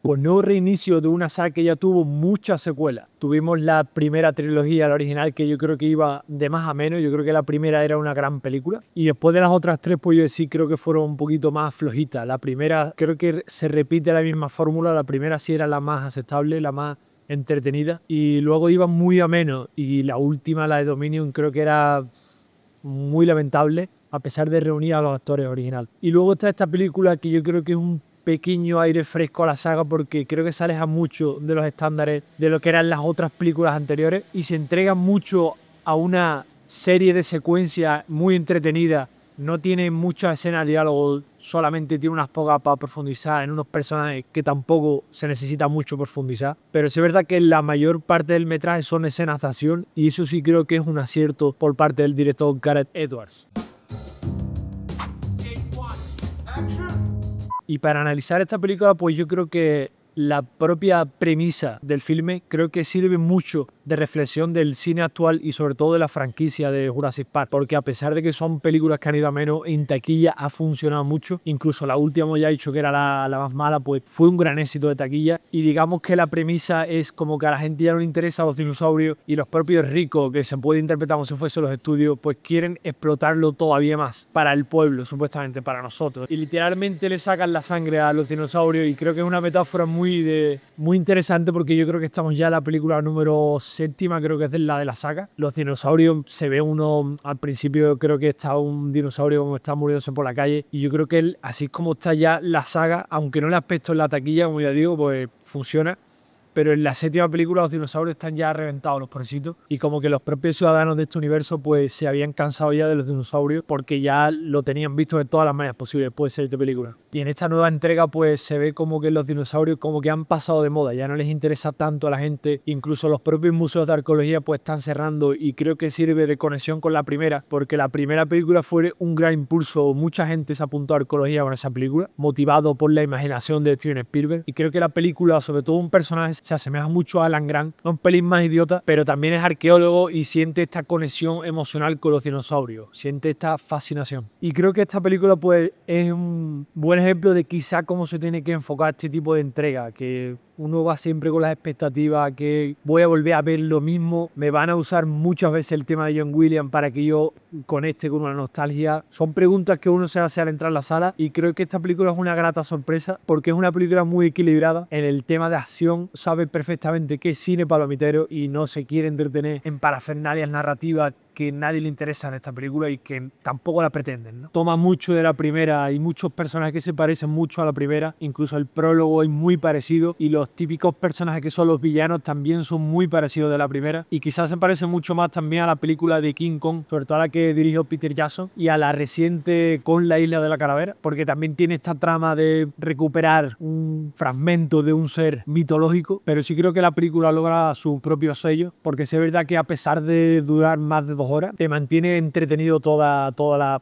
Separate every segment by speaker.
Speaker 1: pues nuevo reinicio de una saga que ya tuvo muchas secuelas. Tuvimos la primera trilogía, la original, que yo creo que iba de más a menos. Yo creo que la primera era una gran película. Y después de las otras tres, pues yo sí creo que fueron un poquito más flojitas. La primera creo que se repite la misma fórmula. La primera sí era la más aceptable, la más entretenida. Y luego iba muy a menos. Y la última, la de Dominion, creo que era muy lamentable, a pesar de reunir a los actores originales. Y luego está esta película que yo creo que es un pequeño aire fresco a la saga, porque creo que se aleja mucho de los estándares de lo que eran las otras películas anteriores y se entrega mucho a una serie de secuencias muy entretenida. No tiene muchas escenas de diálogo, solamente tiene unas pocas para profundizar en unos personajes que tampoco se necesita mucho profundizar. Pero sí es verdad que la mayor parte del metraje son escenas de acción y eso sí creo que es un acierto por parte del director Gareth Edwards. Y para analizar esta película, pues yo creo que la propia premisa del filme creo que sirve mucho de reflexión del cine actual y sobre todo de la franquicia de Jurassic Park, porque a pesar de que son películas que han ido a menos, en taquilla ha funcionado mucho. Incluso la última, hemos ya dicho que era la más mala, pues fue un gran éxito de taquilla. Y digamos que la premisa es como que a la gente ya no le interesan los dinosaurios y los propios ricos, que se puede interpretar como si fuesen los estudios, pues quieren explotarlo todavía más para el pueblo, supuestamente para nosotros. Y literalmente le sacan la sangre a los dinosaurios y creo que es una metáfora muy interesante, porque yo creo que estamos ya en la película número 7, creo que es la de la saga. Los dinosaurios, se ve uno al principio, creo que está un dinosaurio como está muriéndose por la calle y yo creo que así como está ya la saga, aunque no le has puesto en la taquilla, como ya digo, pues funciona. Pero en la 7ª película los dinosaurios están ya reventados, los pobrecitos, y como que los propios ciudadanos de este universo pues se habían cansado ya de los dinosaurios porque ya lo tenían visto de todas las maneras posibles después de ser esta película. Y en esta nueva entrega pues se ve como que los dinosaurios como que han pasado de moda, ya no les interesa tanto a la gente, incluso los propios museos de arqueología pues están cerrando y creo que sirve de conexión con la primera, porque la primera película fue un gran impulso, mucha gente se apuntó a arqueología con esa película, motivado por la imaginación de Steven Spielberg, y creo que la película, sobre todo un personaje, se asemeja mucho a Alan Grant, un pelín más idiota, pero también es arqueólogo y siente esta conexión emocional con los dinosaurios, siente esta fascinación. Y creo que esta película pues es un buen ejemplo de quizá cómo se tiene que enfocar este tipo de entrega, que uno va siempre con las expectativas que voy a volver a ver lo mismo, me van a usar muchas veces el tema de John Williams para que yo conecte con una nostalgia. Son preguntas que uno se hace al entrar a la sala y creo que esta película es una grata sorpresa porque es una película muy equilibrada en el tema de acción, sabe perfectamente que es cine palomitero y no se quiere entretener en parafernalias narrativas que nadie le interesa en esta película y que tampoco la pretenden, ¿no? Toma mucho de la primera, hay muchos personajes que se parecen mucho a la primera, incluso el prólogo es muy parecido y los típicos personajes que son los villanos también son muy parecidos de la primera y quizás se parece mucho más también a la película de King Kong, sobre todo a la que dirigió Peter Jackson, y a la reciente con la Isla de la Calavera, porque también tiene esta trama de recuperar un fragmento de un ser mitológico, pero sí creo que la película logra su propio sello, porque sí es verdad que a pesar de durar más de 2 horas, te mantiene entretenido toda la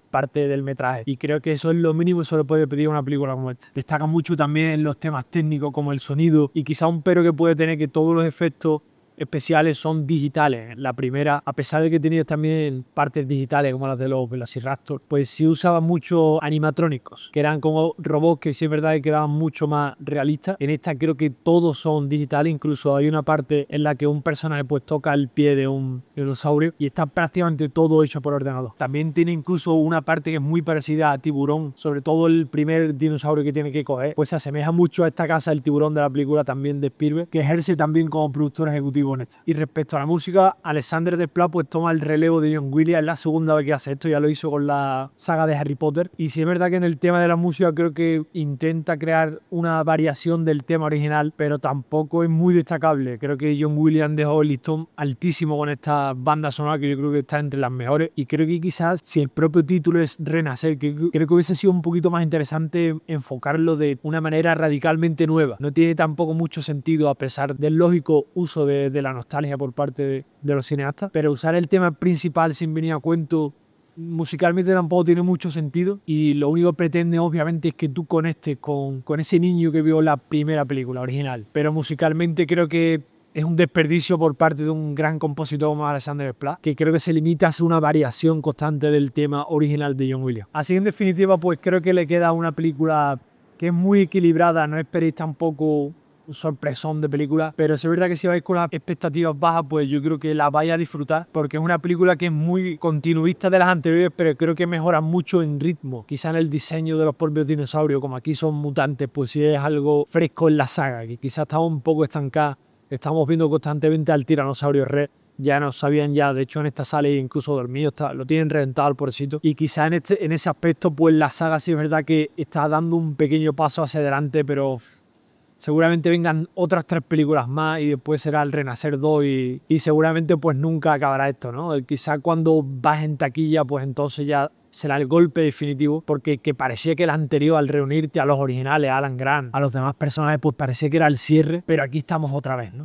Speaker 1: parte del metraje. Y creo que eso es lo mínimo que se le puede pedir a una película como esta. Destaca mucho también los temas técnicos como el sonido y quizá un pero que puede tener que todos los efectos especiales son digitales. La primera, a pesar de que tenía también partes digitales como las de los Velociraptor, pues sí usaba mucho animatrónicos, que eran como robots que sí es verdad que quedaban mucho más realistas. En esta creo que todos son digitales, incluso hay una parte en la que un personaje pues toca el pie de un dinosaurio y está prácticamente todo hecho por ordenador. También tiene incluso una parte que es muy parecida a Tiburón, sobre todo el primer dinosaurio que tiene que coger, pues se asemeja mucho a esta casa del tiburón de la película también de Spielberg, que ejerce también como productor ejecutivo en esta. Y respecto a la música, Alexander Desplat pues toma el relevo de John Williams, es la segunda vez que hace esto, ya lo hizo con la saga de Harry Potter, y sí es verdad que en el tema de la música creo que intenta crear una variación del tema original, pero tampoco es muy destacable. Creo que John Williams dejó el listón altísimo con esta banda sonora, que yo creo que está entre las mejores, y creo que quizás si el propio título es Renacer, que creo que hubiese sido un poquito más interesante enfocarlo de una manera radicalmente nueva. No tiene tampoco mucho sentido, a pesar del lógico uso de la nostalgia por parte de los cineastas, pero usar el tema principal sin venir a cuento musicalmente tampoco tiene mucho sentido, y lo único que pretende obviamente es que tú conectes con ese niño que vio la primera película original, pero musicalmente creo que es un desperdicio por parte de un gran compositor como Alexander Desplat, que creo que se limita a hacer una variación constante del tema original de John Williams. Así en definitiva pues creo que le queda una película que es muy equilibrada, no esperéis tampoco un sorpresón de película, pero es verdad que si vais con las expectativas bajas, pues yo creo que la vais a disfrutar, porque es una película que es muy continuista de las anteriores, pero creo que mejora mucho en ritmo, quizá en el diseño de los propios dinosaurios, como aquí son mutantes, pues sí es algo fresco en la saga, que quizás estamos un poco estancados, estamos viendo constantemente al tiranosaurio Rex, ya no sabían ya, de hecho en esta sale incluso dormido, lo tienen reventado al pobrecito, y quizá en ese aspecto pues la saga sí es verdad que está dando un pequeño paso hacia adelante, pero seguramente vengan otras 3 películas más y después será el Renacer 2 y seguramente pues nunca acabará esto, ¿no? Quizá cuando vas en taquilla pues entonces ya será el golpe definitivo, porque que parecía que el anterior, al reunirte a los originales, a Alan Grant, a los demás personajes, pues parecía que era el cierre, pero aquí estamos otra vez, ¿no?